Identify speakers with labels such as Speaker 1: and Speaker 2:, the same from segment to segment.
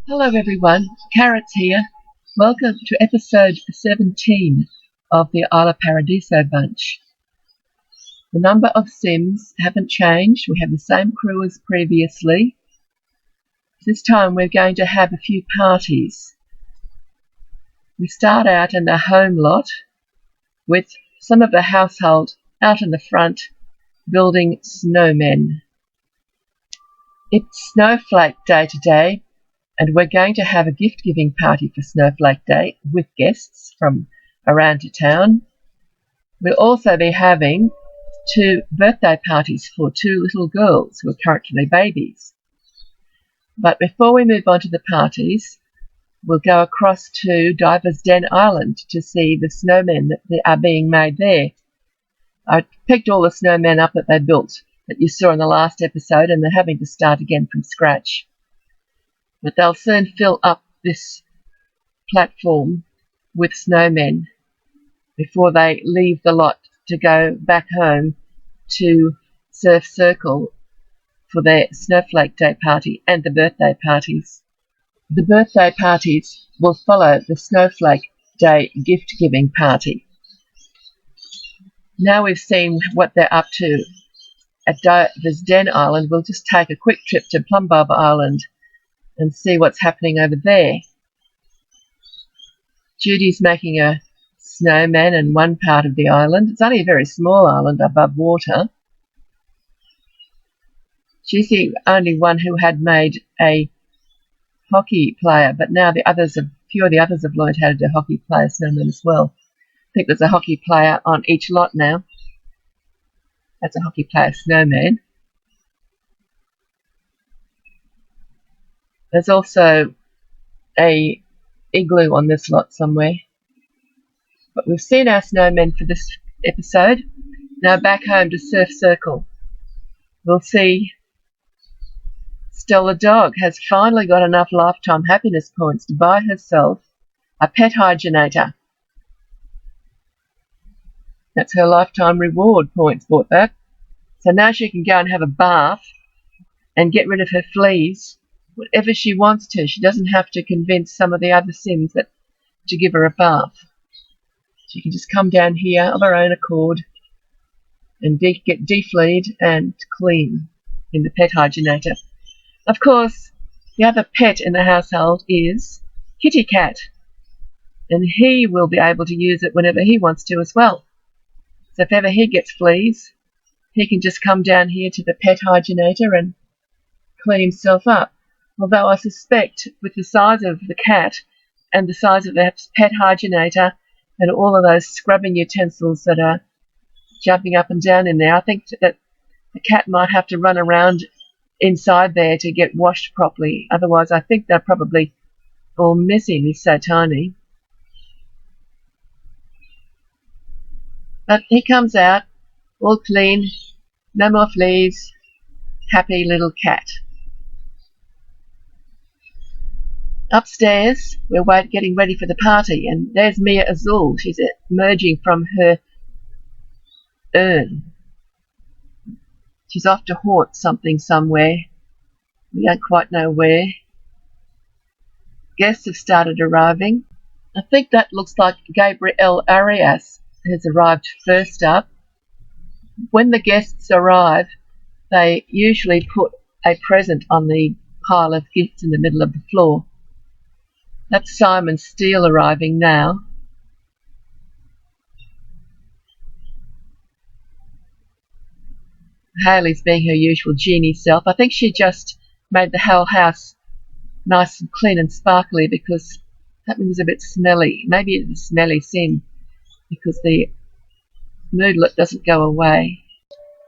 Speaker 1: Hello everyone, Carrots here. Welcome to episode 17 of the Isla Paradiso bunch. The number of Sims haven't changed. We have the same crew as previously. This time we're going to have a few parties. We start out in the home lot with some of the household out in the front building snowmen. It's Snowflake Day today, and we're going to have a gift-giving party for Snowflake Day with guests from around town. We'll also be having 2 birthday parties for 2 little girls who are currently babies. But before we move on to the parties, we'll go across to Diver's Den Island to see the snowmen that are being made there. I picked all the snowmen up that they built that you saw in the last episode, and they're having to start again from scratch. But they'll soon fill up this platform with snowmen before they leave the lot to go back home to Surf Circle for their Snowflake Day party and the birthday parties. The birthday parties will follow the Snowflake Day gift-giving party. Now we've seen what they're up to at Diver's Den Island, we'll just take a quick trip to Plumbob Island and see what's happening over there. Judy's making a snowman in one part of the island. It's only a very small island above water. She's the only one who had made a hockey player, but now a few of the others have learned how to do hockey player snowmen as well. I think there's a hockey player on each lot now. That's a hockey player snowman. There's also a igloo on this lot somewhere. But we've seen our snowmen for this episode. Now back home to Surf Circle. We'll see Stella Dog has finally got enough lifetime happiness points to buy herself a pet hygenator. That's her lifetime reward points, bought that. So now she can go and have a bath and get rid of her fleas whatever she wants to. She doesn't have to convince some of the other Sims to give her a bath. She can just come down here of her own accord and get defleed and clean in the pet hygenator. Of course, the other pet in the household is Kitty Cat, and he will be able to use it whenever he wants to as well. So if ever he gets fleas, he can just come down here to the pet hygenator and clean himself up. Although I suspect with the size of the cat and the size of the pet hygenator and all of those scrubbing utensils that are jumping up and down in there, I think that the cat might have to run around inside there to get washed properly. Otherwise, I think they're probably all messy. He's so tiny. But he comes out all clean, no more fleas, happy little cat. Upstairs, we're getting ready for the party, and there's Mia Azul. She's emerging from her urn. She's off to haunt something somewhere. We don't quite know where. Guests have started arriving. I think that looks like Gabriel Arias has arrived first up. When the guests arrive, they usually put a present on the pile of gifts in the middle of the floor. That's Simon Steele arriving now. Hayley's being her usual Genie self. I think she just made the whole house nice and clean and sparkly because that one was a bit smelly. Maybe it's a smelly Sim because the moodlet doesn't go away.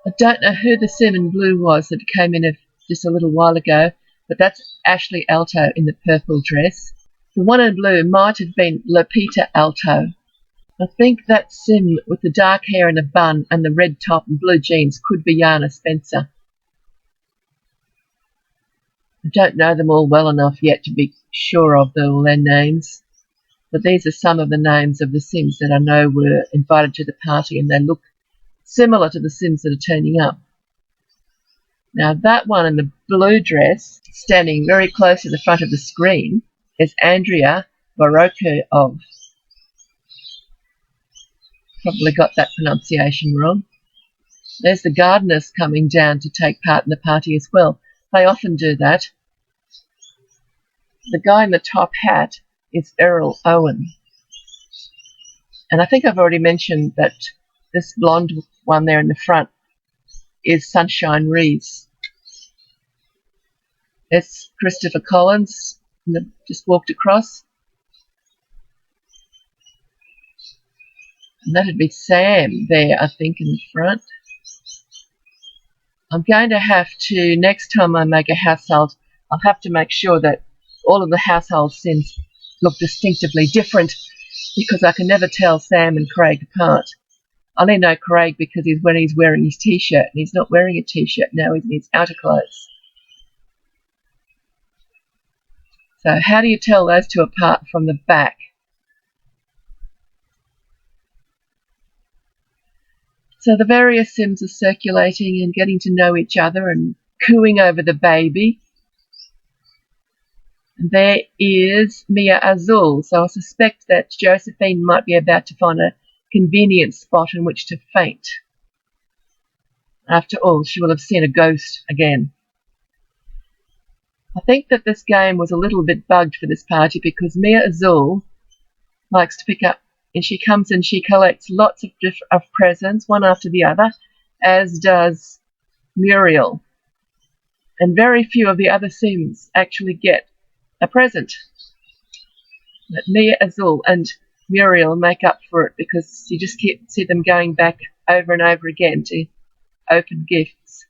Speaker 1: I don't know who the Sim in blue was that came in just a little while ago, but that's Ashley Alto in the purple dress. The one in blue might have been Lupita Alto. I think that Sim with the dark hair and a bun and the red top and blue jeans could be Yana Spencer. I don't know them all well enough yet to be sure of all their names, but these are some of the names of the Sims that I know were invited to the party, and they look similar to the Sims that are turning up. Now that one in the blue dress, standing very close to the front of the screen, is Andrea Barokov. Probably got that pronunciation wrong. There's the gardeners coming down to take part in the party as well. They often do that. The guy in the top hat is Errol Owen. And I think I've already mentioned that this blonde one there in the front is Sunshine Rees. There's Christopher Collins, just walked across. And that'd be Sam there, I think, in the front. I'm going to have to, next time I make a household, I'll have to make sure that all of the household scenes look distinctively different, because I can never tell Sam and Craig apart. I only know Craig because when he's wearing his t-shirt, and he's not wearing a t-shirt now, he's in his outer clothes. So how do you tell those two apart from the back? So the various Sims are circulating and getting to know each other and cooing over the baby. And there is Mia Azul. So I suspect that Josephine might be about to find a convenient spot in which to faint. After all, she will have seen a ghost again. I think that this game was a little bit bugged for this party because Mia Azul likes to pick up, and she comes and she collects lots of presents, one after the other, as does Muriel. And very few of the other Sims actually get a present. But Mia Azul and Muriel make up for it because you just see them going back over and over again to open gifts.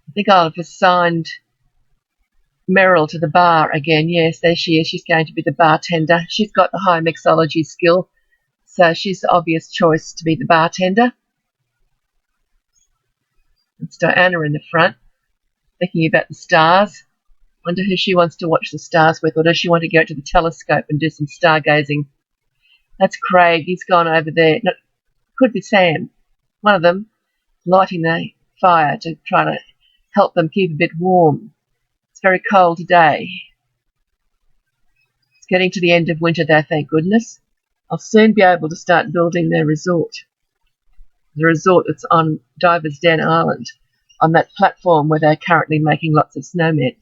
Speaker 1: I think I'll have assigned Meryl to the bar again. Yes, there she is. She's going to be the bartender. She's got the high mixology skill, so she's the obvious choice to be the bartender. It's Diana in the front, thinking about the stars. Wonder who she wants to watch the stars with, or does she want to go to the telescope and do some stargazing? That's Craig. He's gone over there. No, could be Sam. One of them lighting the fire to try to help them keep a bit warm. It's very cold today. It's getting to the end of winter though, thank goodness. I'll soon be able to start building their resort. The resort that's on Divers Den Island, on that platform where they're currently making lots of snowmen.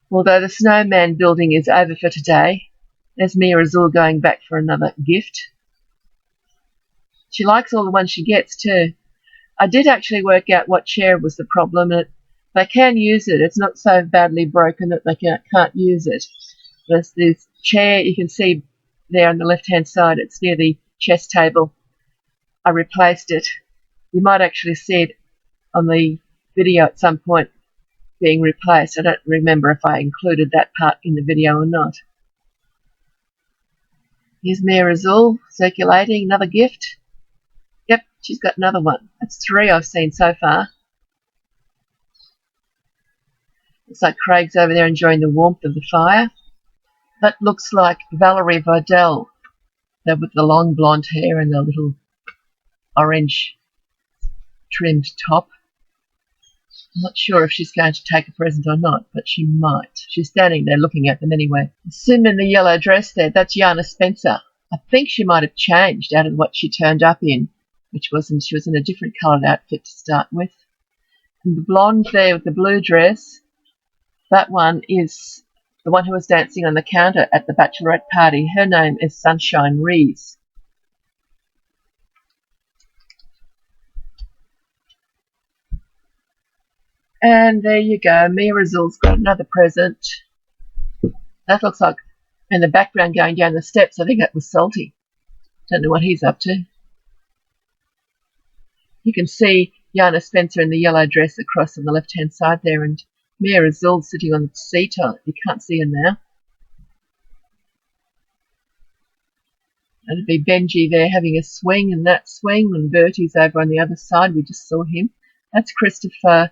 Speaker 1: Although the snowman building is over for today, there's Mia Azul going back for another gift. She likes all the ones she gets too. I did actually work out what chair was the problem. They can use it. It's not so badly broken that they can't use it. There's this chair you can see there on the left-hand side. It's near the chess table. I replaced it. You might actually see it on the video at some point being replaced. I don't remember if I included that part in the video or not. Here's Mia Azul circulating. Another gift. Yep, she's got another one. That's 3 I've seen so far. Looks like Craig's over there enjoying the warmth of the fire. That looks like Valerie Vidal, with the long blonde hair and the little orange trimmed top. I'm not sure if she's going to take a present or not, but she might. She's standing there looking at them anyway. The Sim in the yellow dress there, that's Yana Spencer. I think she might have changed out of what she turned up in, she was in a different coloured outfit to start with. And the blonde there with the blue dress, that one is the one who was dancing on the counter at the bachelorette party. Her name is Sunshine Rees. And there you go. Mia Azul's got another present. That looks like, in the background going down the steps, I think that was Salty. Don't know what he's up to. You can see Yana Spencer in the yellow dress across on the left-hand side there, and Mia Azul sitting on the seat. You can't see her now. That'd be Benji there having a swing, and that swing, and Bertie's over on the other side. We just saw him. That's Christopher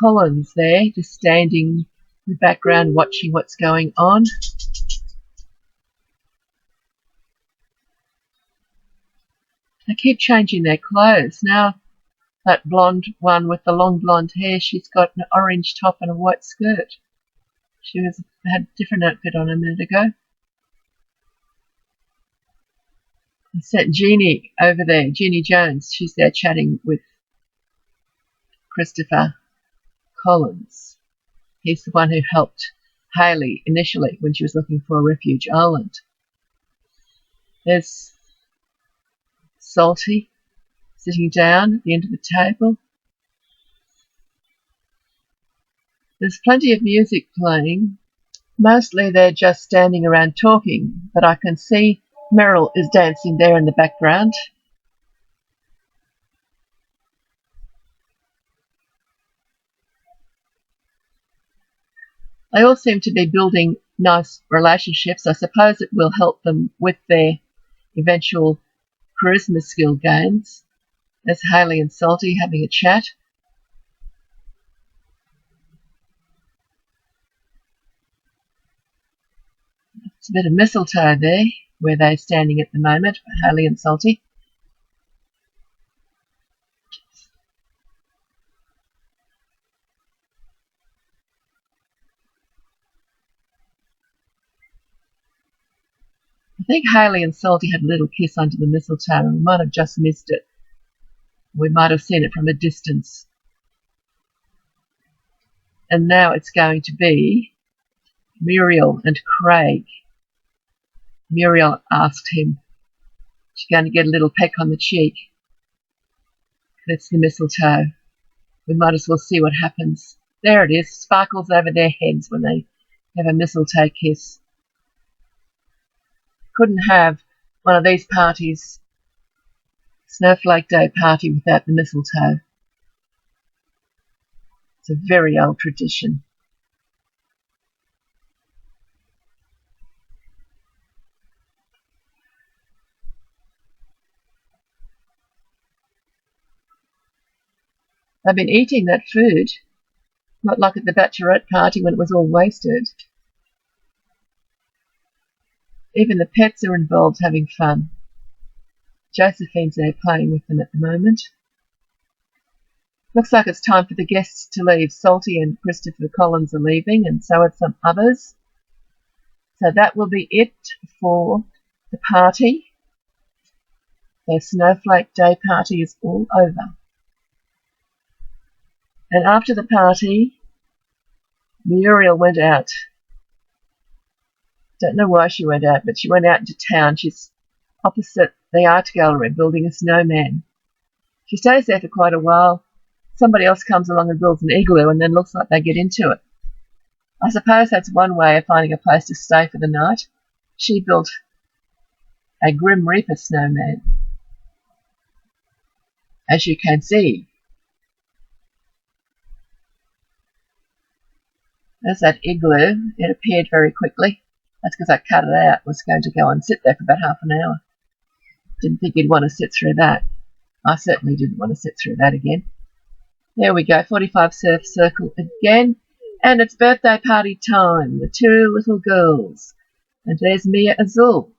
Speaker 1: Collins there, just standing in the background watching what's going on. They keep changing their clothes. Now that blonde one with the long blonde hair, she's got an orange top and a white skirt. She had a different outfit on a minute ago. I sent Genie over there, Genie Jones. She's there chatting with Christopher Collins. He's the one who helped Hayley initially when she was looking for a refuge island. There's Salty sitting down at the end of the table. There's plenty of music playing. Mostly they're just standing around talking, but I can see Meryl is dancing there in the background. They all seem to be building nice relationships. I suppose it will help them with their eventual charisma skill gains. There's Hayley and Salty having a chat. There's a bit of mistletoe there where they're standing at the moment, Hayley and Salty. I think Hayley and Salty had a little kiss under the mistletoe, and we might have just missed it. We might have seen it from a distance. And now it's going to be Muriel and Craig. Muriel asked him. She's going to get a little peck on the cheek. That's the mistletoe. We might as well see what happens. There it is. Sparkles over their heads when they have a mistletoe kiss. Couldn't have one of these parties, Snowflake Day party, without the mistletoe. It's a very old tradition. They've been eating that food, not like at the bachelorette party when it was all wasted. Even the pets are involved having fun. Josephine's there playing with them at the moment. Looks like it's time for the guests to leave. Salty and Christopher Collins are leaving, and so are some others. So that will be it for the party. Their Snowflake Day party is all over. And after the party, Muriel went out. Don't know why she went out, but she went out into town. She's opposite the art gallery building a snowman. She stays there for quite a while. Somebody else comes along and builds an igloo, and then looks like they get into it. I suppose that's one way of finding a place to stay for the night. She built a Grim Reaper snowman, as you can see. There's that igloo. It appeared very quickly. That's because I cut it out. It was going to go and sit there for about half an hour. Didn't think you'd want to sit through that. I certainly didn't want to sit through that again. There we go, 45 surf circle again. And it's birthday party time. The two little girls. And there's Mia Azul.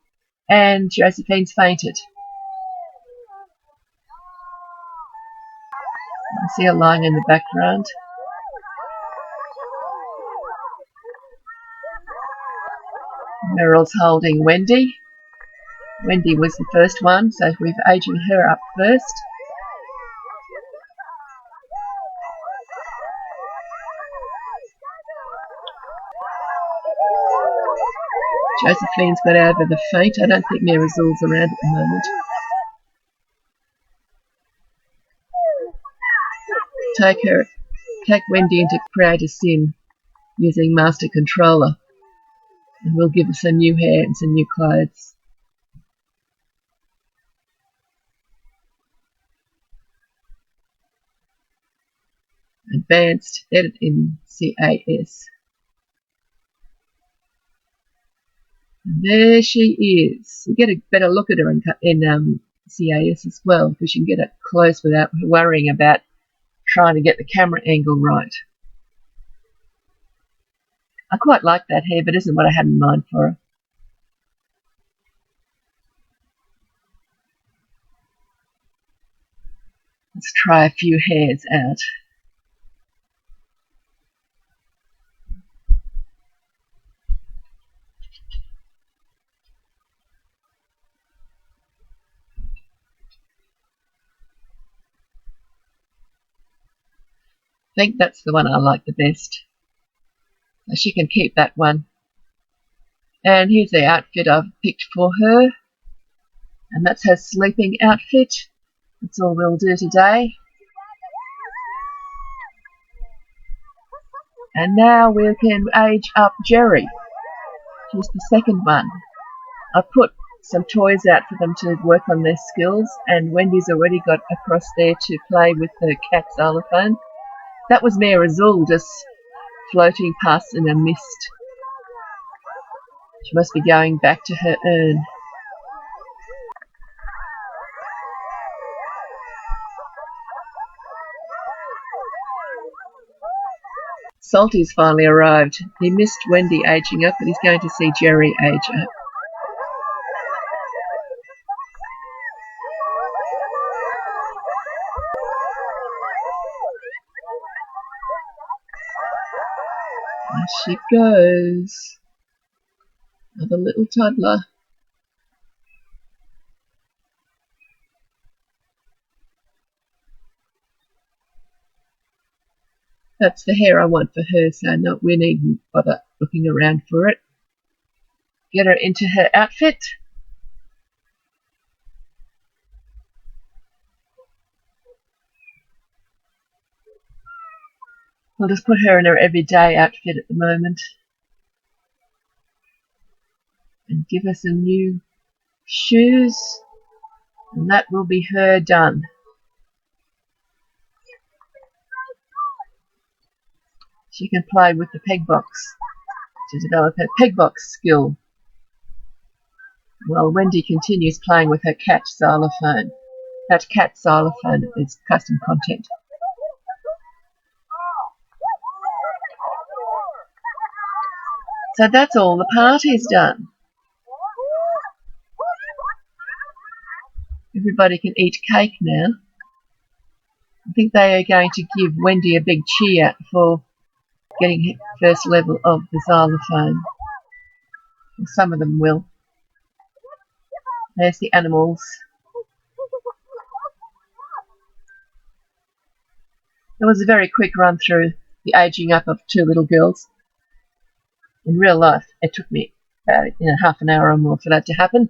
Speaker 1: And Josephine's fainted. I see her lying in the background. Meryl's holding Wendy. Wendy was the first one, so we've aging her up first. Josephine's got over the faint. I don't think Mirazul's around at the moment. Take Wendy into Creator Sim using Master Controller, and we'll give her some new hair and some new clothes. Advanced edit in CAS. And there she is. You get a better look at her in CAS as well, because you can get it close without worrying about trying to get the camera angle right. I quite like that hair, but isn't what I had in mind for her. Let's try a few hairs out. I think that's the one I like the best. So she can keep that one. And here's the outfit I've picked for her. And that's her sleeping outfit. That's all we'll do today. And now we can age up Gerri. She's the second one. I put some toys out for them to work on their skills, and Wendy's already got across there to play with her cat xylophone. That was Mayor Azul just floating past in a mist. She must be going back to her urn. Salty's finally arrived. He missed Wendy aging up, but he's going to see Gerri age up. There she goes. Another little toddler. That's the hair I want for her, so no, we needn't bother looking around for it. Get her into her outfit. We'll just put her in her everyday outfit at the moment. And give her some new shoes. And that will be her done. She can play with the peg box to develop her peg box skill, while Wendy continues playing with her cat xylophone. That cat xylophone is custom content. So that's all the party's done. Everybody can eat cake now. I think they are going to give Wendy a big cheer for getting first level of the xylophone. Well, some of them will. There's the animals. It was a very quick run through the aging up of two little girls. In real life, it took me about half an hour or more for that to happen.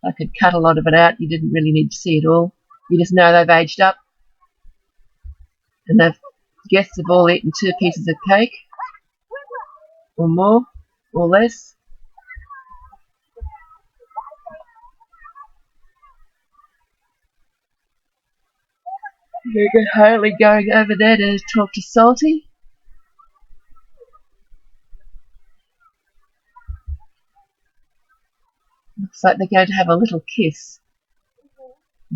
Speaker 1: I could cut a lot of it out. You didn't really need to see it all. You just know they've aged up. And the guests have all eaten 2 pieces of cake. Or more, or less. Very good. Harley going over there to talk to Salty. Looks like they're going to have a little kiss.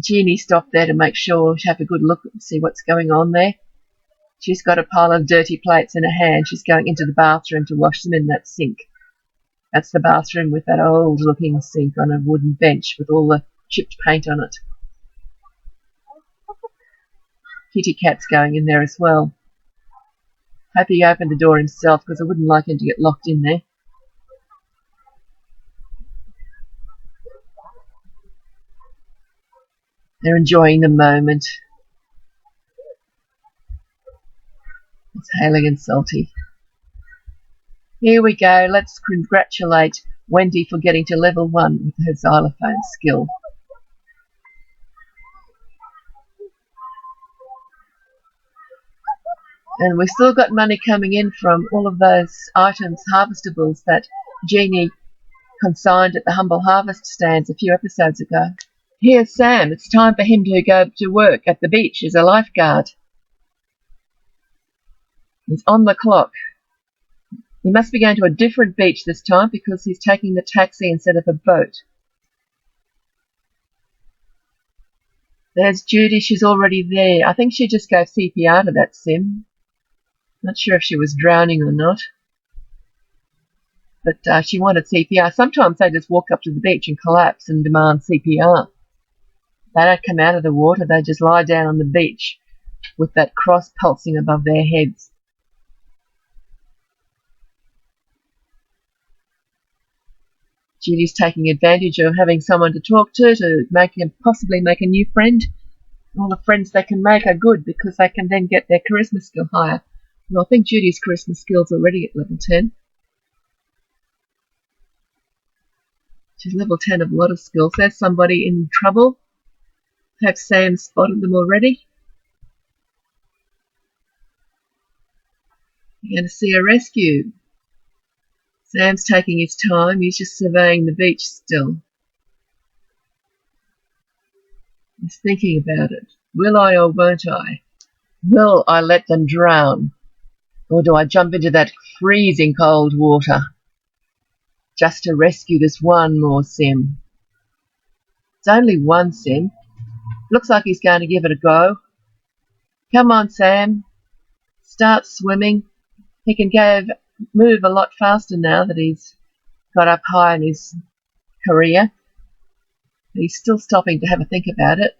Speaker 1: Genie stopped there to make sure, to have a good look and see what's going on there. She's got a pile of dirty plates in her hand. She's going into the bathroom to wash them in that sink. That's the bathroom with that old looking sink on a wooden bench with all the chipped paint on it. Kitty Cat's going in there as well. Hope he opened the door himself, because I wouldn't like him to get locked in there. They're enjoying the moment. It's Hayley and Salty. Here we go. Let's congratulate Wendy for getting to level 1 with her xylophone skill. And we've still got money coming in from all of those items, harvestables, that Genie consigned at the Humble Harvest stands a few episodes ago. Here's Sam. It's time for him to go to work at the beach as a lifeguard. He's on the clock. He must be going to a different beach this time, because he's taking the taxi instead of a boat. There's Judy. She's already there. I think she just gave CPR to that sim. Not sure if she was drowning or not. But she wanted CPR. Sometimes they just walk up to the beach and collapse and demand CPR. They don't come out of the water, they just lie down on the beach with that cross pulsing above their heads. Judy's taking advantage of having someone to talk to possibly make a new friend. All the friends they can make are good because they can then get their charisma skill higher. Well, I think Judy's charisma skill's already at level 10. She's level 10 of a lot of skills. There's somebody in trouble. Perhaps Sam spotted them already. You're going to see a rescue. Sam's taking his time. He's just surveying the beach still. He's thinking about it. Will I or won't I? Will I let them drown? Or do I jump into that freezing cold water just to rescue this one more sim? It's only one sim. Looks like he's going to give it a go. Come on, Sam. Start swimming. He can move a lot faster now that he's got up high in his career. But he's still stopping to have a think about it.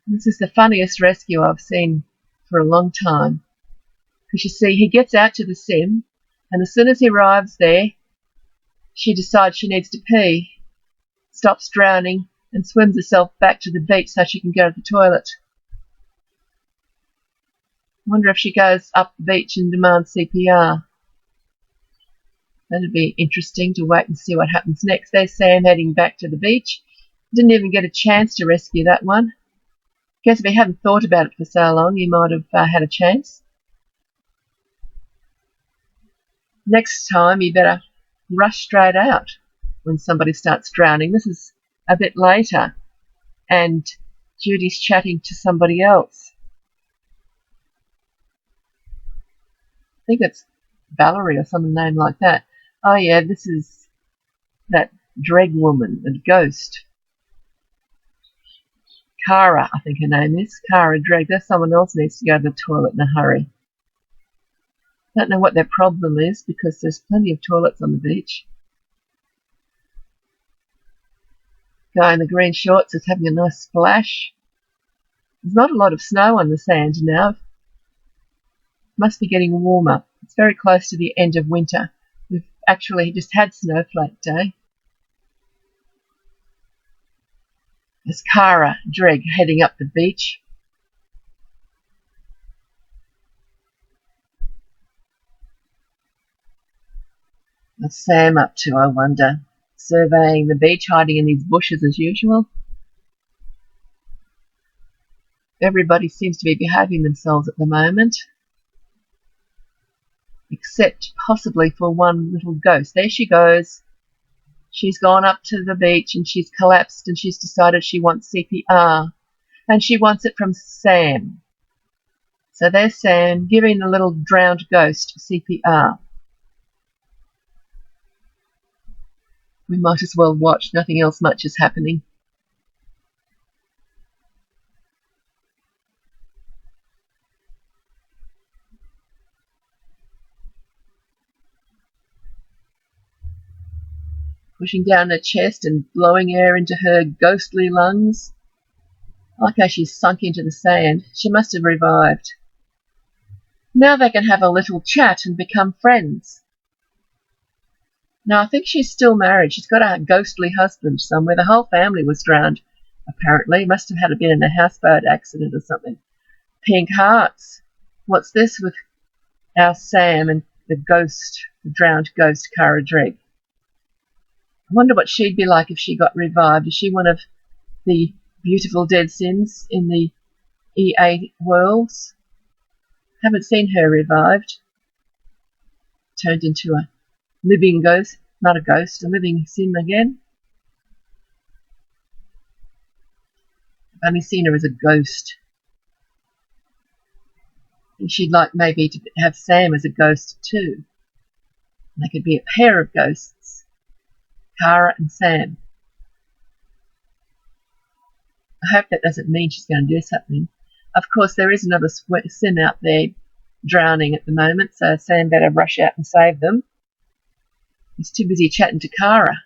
Speaker 1: This is the funniest rescue I've seen for a long time. Because you see, he gets out to the sim, and as soon as he arrives there, she decides she needs to pee, stops drowning, and swims herself back to the beach so she can go to the toilet. I wonder if she goes up the beach and demands CPR. That'd be interesting to wait and see what happens next. There's Sam heading back to the beach. Didn't even get a chance to rescue that one. Guess if he hadn't thought about it for so long, he might have had a chance. Next time, you better rush straight out when somebody starts drowning. This is a bit later, and Judy's chatting to somebody else. I think it's Valerie or some name like that. Oh yeah, this is that dreg woman, the ghost. Cara, I think her name is. Cara Dreg. There's someone else needs to go to the toilet in a hurry. Don't know what their problem is because there's plenty of toilets on the beach. Guy in the green shorts is having a nice splash. There's not a lot of snow on the sand now. Must be getting warmer. It's very close to the end of winter. We've actually just had Snowflake Day. There's Cara Dreg heading up the beach. What's Sam up to, I wonder? Surveying the beach, hiding in these bushes as usual. Everybody seems to be behaving themselves at the moment, except possibly for one little ghost. There she goes. She's gone up to the beach and she's collapsed and she's decided she wants CPR. And she wants it from Sam. So there's Sam giving the little drowned ghost CPR. We might as well watch. Nothing else much is happening. Pushing down her chest and blowing air into her ghostly lungs. I like how she's sunk into the sand. She must have revived. Now they can have a little chat and become friends. Now I think she's still married. She's got a ghostly husband somewhere. The whole family was drowned, apparently. Must have been in a houseboat accident or something. Pink hearts. What's this with our Sam and the drowned ghost, Cara Dreg? I wonder what she'd be like if she got revived. Is she one of the beautiful dead sins in the EA worlds? Haven't seen her revived. Turned into a living ghost, not a ghost, a living sim again. I've only seen her as a ghost. And she'd like maybe to have Sam as a ghost too. They could be a pair of ghosts. Cara and Sam. I hope that doesn't mean she's going to do something. Of course, there is another sim out there drowning at the moment, so Sam better rush out and save them. He's too busy chatting to Cara.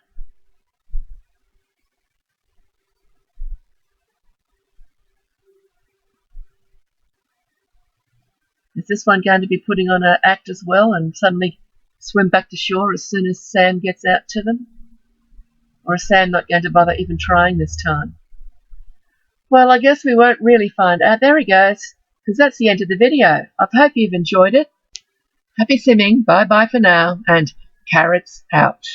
Speaker 1: Is this one going to be putting on an act as well and suddenly swim back to shore as soon as Sam gets out to them? Or is Sam not going to bother even trying this time? Well, I guess we won't really find out. There he goes, because that's the end of the video. I hope you've enjoyed it. Happy simming. Bye-bye for now. And carrots out.